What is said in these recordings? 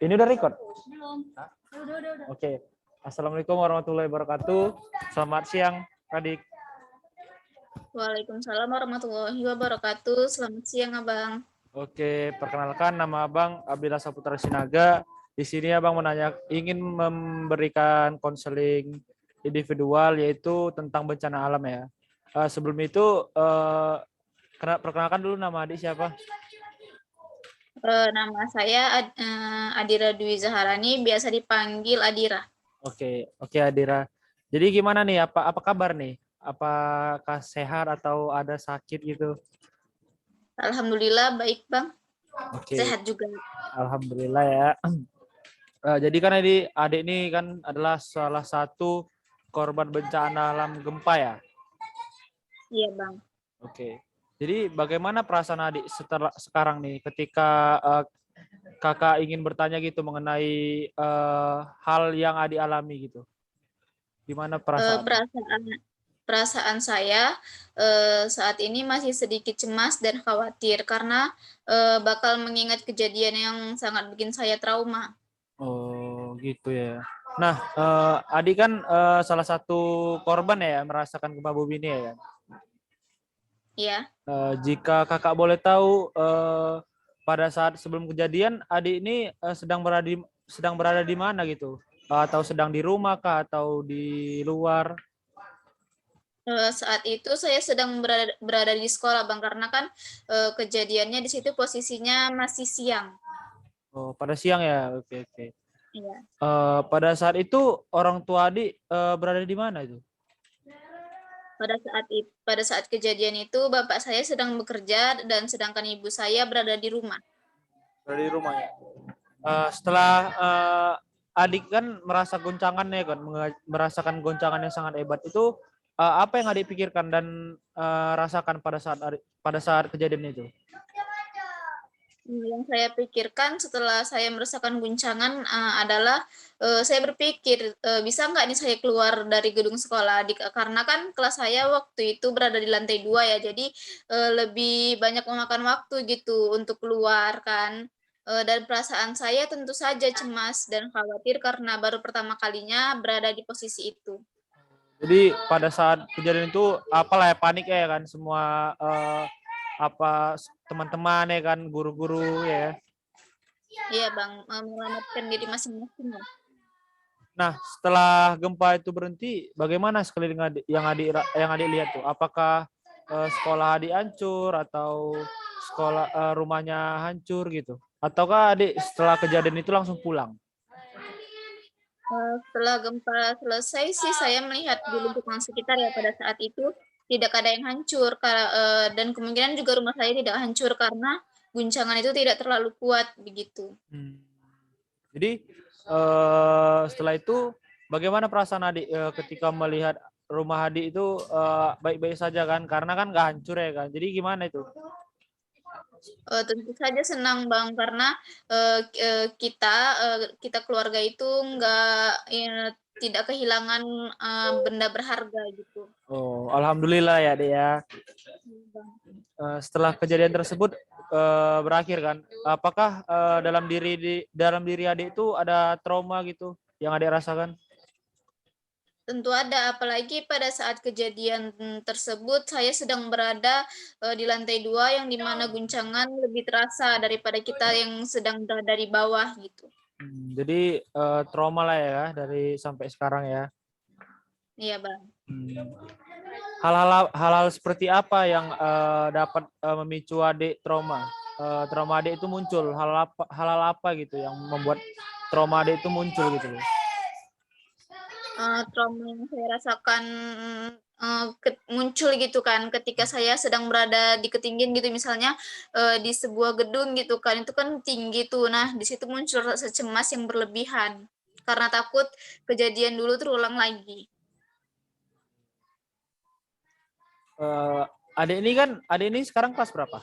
Ini udah record? Belum. Udah. Oke. Assalamualaikum warahmatullahi wabarakatuh. Selamat siang, adik. Waalaikumsalam warahmatullahi wabarakatuh. Selamat siang, Abang. Oke, perkenalkan nama Abang Abdillah Saputra Sinaga. Di sini Abang ingin memberikan konseling individual yaitu tentang bencana alam ya. Sebelum itu perkenalkan dulu nama adik siapa? Nama saya Adira Dwi Zaharani, biasa dipanggil Adira. Oke Adira. Jadi gimana nih? Apa kabar nih? Apakah sehat atau ada sakit gitu? Alhamdulillah baik, Bang. Oke. Sehat juga. Alhamdulillah ya. Jadi kan adik ini kan adalah salah satu korban bencana alam gempa ya. Iya, Bang. Oke. Jadi bagaimana perasaan adik sekarang nih ketika kakak ingin bertanya gitu mengenai hal yang adik alami gitu? Gimana perasaan? Perasaan saya saat ini masih sedikit cemas dan khawatir karena bakal mengingat kejadian yang sangat bikin saya trauma. Oh gitu ya. Nah, adik kan salah satu korban ya merasakan gempa bumi ini ya. Iya. Jika kakak boleh tahu, pada saat sebelum kejadian, adik ini sedang berada di mana gitu? Atau sedang di rumah kah atau di luar? Saat itu saya sedang berada di sekolah, Bang, karena kan kejadiannya di situ posisinya masih siang. Oh, pada siang ya, oke. Iya. Pada saat itu orang tua adik berada di mana itu? Pada saat kejadian itu bapak saya sedang bekerja dan sedangkan ibu saya berada di rumah. Berada di rumah ya. Setelah adik kan merasa goncangannya kan, merasakan goncangan yang sangat hebat itu, apa yang adik pikirkan dan rasakan pada saat kejadian itu? Yang saya pikirkan setelah saya merasakan guncangan adalah saya berpikir bisa nggak nih saya keluar dari gedung sekolah karena kan kelas saya waktu itu berada di lantai 2 ya, jadi lebih banyak memakan waktu gitu untuk keluar kan. Dan perasaan saya tentu saja cemas dan khawatir karena baru pertama kalinya berada di posisi itu. Jadi pada saat kejadian itu apalah ya, panik ya kan semua teman-teman ya kan, guru-guru ya. Iya, Bang, menyelamatkan diri masing-masing. Nah, setelah gempa itu berhenti, bagaimana sekeliling yang adik lihat tuh? Apakah sekolah adik hancur atau rumahnya hancur gitu? Ataukah adik setelah kejadian itu langsung pulang? Setelah gempa selesai sih saya melihat di lingkungan sekitar ya pada saat itu tidak ada yang hancur dan kemungkinan juga rumah saya tidak hancur karena guncangan itu tidak terlalu kuat begitu. Jadi setelah itu bagaimana perasaan adik ketika melihat rumah adik itu baik-baik saja kan? Karena kan nggak hancur ya kan? Jadi gimana itu? Tentu saja senang, Bang, karena kita keluarga itu tidak kehilangan benda berharga gitu. Oh, alhamdulillah ya, Dek ya. Setelah kejadian tersebut berakhir kan, apakah dalam diri adik itu ada trauma gitu yang adik rasakan? Tentu ada, apalagi pada saat kejadian tersebut saya sedang berada di lantai 2 yang dimana guncangan lebih terasa daripada kita yang sedang berada di bawah gitu. Jadi trauma lah ya dari sampai sekarang ya. Iya, Bang. Hal-hal seperti apa yang dapat memicu adik trauma? Trauma adik itu muncul, hal apa gitu yang membuat trauma adik itu muncul gitu loh. Trauma yang saya rasakan muncul gitu kan ketika saya sedang berada di ketinggian gitu, misalnya di sebuah gedung gitu kan, itu kan tinggi tuh. Nah, di situ muncul rasa cemas yang berlebihan karena takut kejadian dulu terulang lagi. Adik ini sekarang kelas berapa?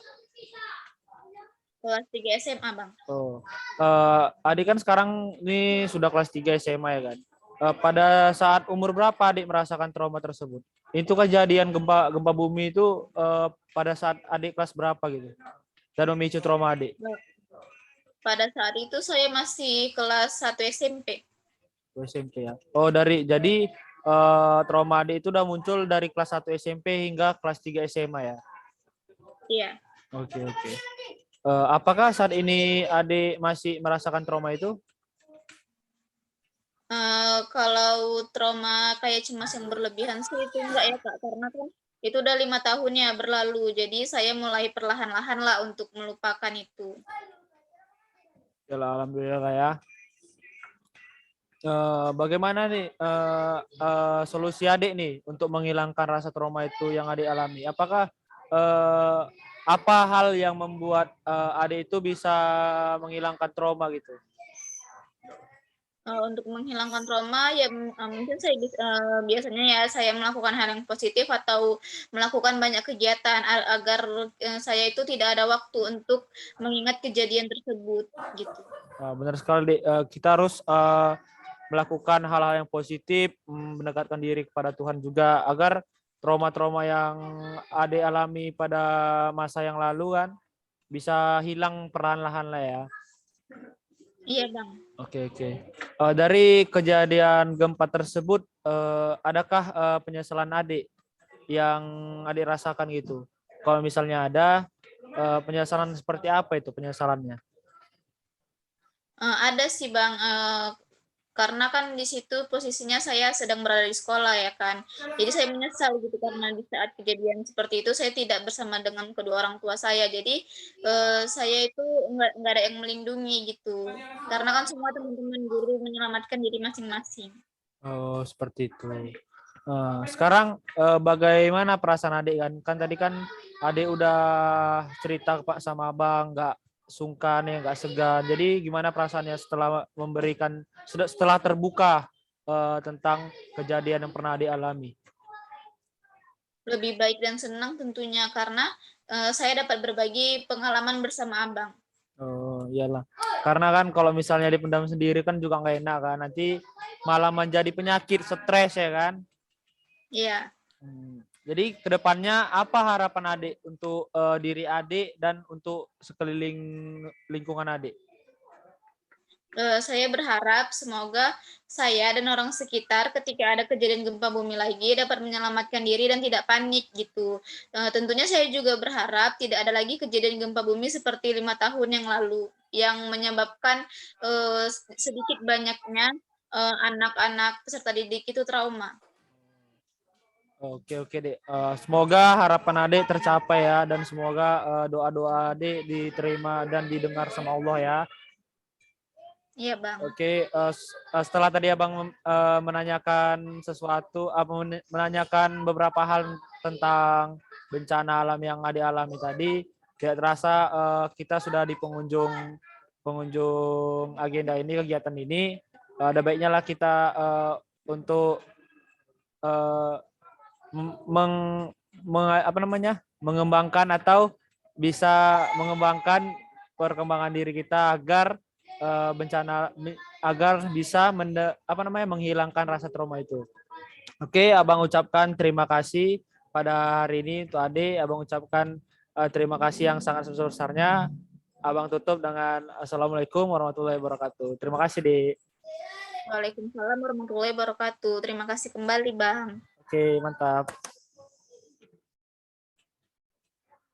Kelas 3 SMA, Bang. Oh, adik kan sekarang ini sudah kelas 3 SMA ya kan? Pada saat umur berapa adik merasakan trauma tersebut? Itu kejadian gempa bumi itu pada saat adik kelas berapa gitu? dan memicu trauma adik? Pada saat itu saya masih kelas 1 SMP. SMP ya. Oh, jadi trauma adik itu udah muncul dari kelas 1 SMP hingga kelas 3 SMA ya. Iya. Oke, oke. Apakah saat ini adik masih merasakan trauma itu? Kalau trauma kayak cemas yang berlebihan sih itu enggak ya Kak, karena kan itu udah 5 tahun ya berlalu, jadi saya mulai perlahan-lahan lah untuk melupakan itu. Ya, alhamdulillah ya. Bagaimana nih solusi adik nih untuk menghilangkan rasa trauma itu yang adik alami? Apakah apa hal yang membuat adik itu bisa menghilangkan trauma gitu? Untuk menghilangkan trauma ya mungkin saya biasanya ya saya melakukan hal yang positif atau melakukan banyak kegiatan agar saya itu tidak ada waktu untuk mengingat kejadian tersebut gitu. Benar sekali, Dek. Kita harus melakukan hal-hal yang positif, mendekatkan diri kepada Tuhan juga agar trauma-trauma yang adik alami pada masa yang lalu kan bisa hilang perlahan-lahan lah ya. Iya Bang. Oke, oke. Dari kejadian gempa tersebut, adakah penyesalan adik yang adik rasakan gitu? Kalau misalnya ada, penyesalan seperti apa itu penyesalannya? Ada sih Bang, karena kan di situ posisinya saya sedang berada di sekolah ya kan. Jadi saya menyesal gitu karena di saat kejadian seperti itu saya tidak bersama dengan kedua orang tua saya. Jadi saya itu nggak ada yang melindungi gitu. Karena kan semua teman-teman guru menyelamatkan diri masing-masing. Oh, seperti itu. Sekarang bagaimana perasaan adik kan? Kan tadi kan adik udah cerita Pak sama abang, nggak sungkan ya, nggak segan. Jadi gimana perasaannya setelah setelah terbuka tentang kejadian yang pernah adik alami? Lebih baik dan senang tentunya karena saya dapat berbagi pengalaman bersama abang. Oh, iyalah. Karena kan kalau misalnya dipendam sendiri kan juga nggak enak kan. Nanti malah menjadi penyakit, stres ya kan. Iya. Jadi kedepannya apa harapan adik untuk diri adik dan untuk sekeliling lingkungan adik? Saya berharap semoga saya dan orang sekitar ketika ada kejadian gempa bumi lagi dapat menyelamatkan diri dan tidak panik gitu. Tentunya saya juga berharap tidak ada lagi kejadian gempa bumi seperti 5 tahun yang lalu yang menyebabkan sedikit banyaknya anak-anak peserta didik itu trauma. Oke, oke dek. Semoga harapan adik tercapai ya dan semoga doa-doa adik diterima dan didengar sama Allah ya. Iya bang. Oke, setelah tadi abang menanyakan sesuatu, menanyakan beberapa hal tentang bencana alam yang adik alami tadi, tidak terasa kita sudah di pengunjung agenda ini, kegiatan ini. Ada baiknya lah kita untuk mengembangkan atau bisa mengembangkan perkembangan diri kita agar bencana agar bisa menghilangkan rasa trauma itu. Oke, abang ucapkan terima kasih pada hari ini untuk adik. Abang ucapkan terima kasih yang sangat sebesar-besarnya. Abang tutup dengan Assalamualaikum warahmatullahi wabarakatuh. Terima kasih, Dik. Waalaikumsalam warahmatullahi wabarakatuh. Terima kasih kembali, Bang. Oke, mantap.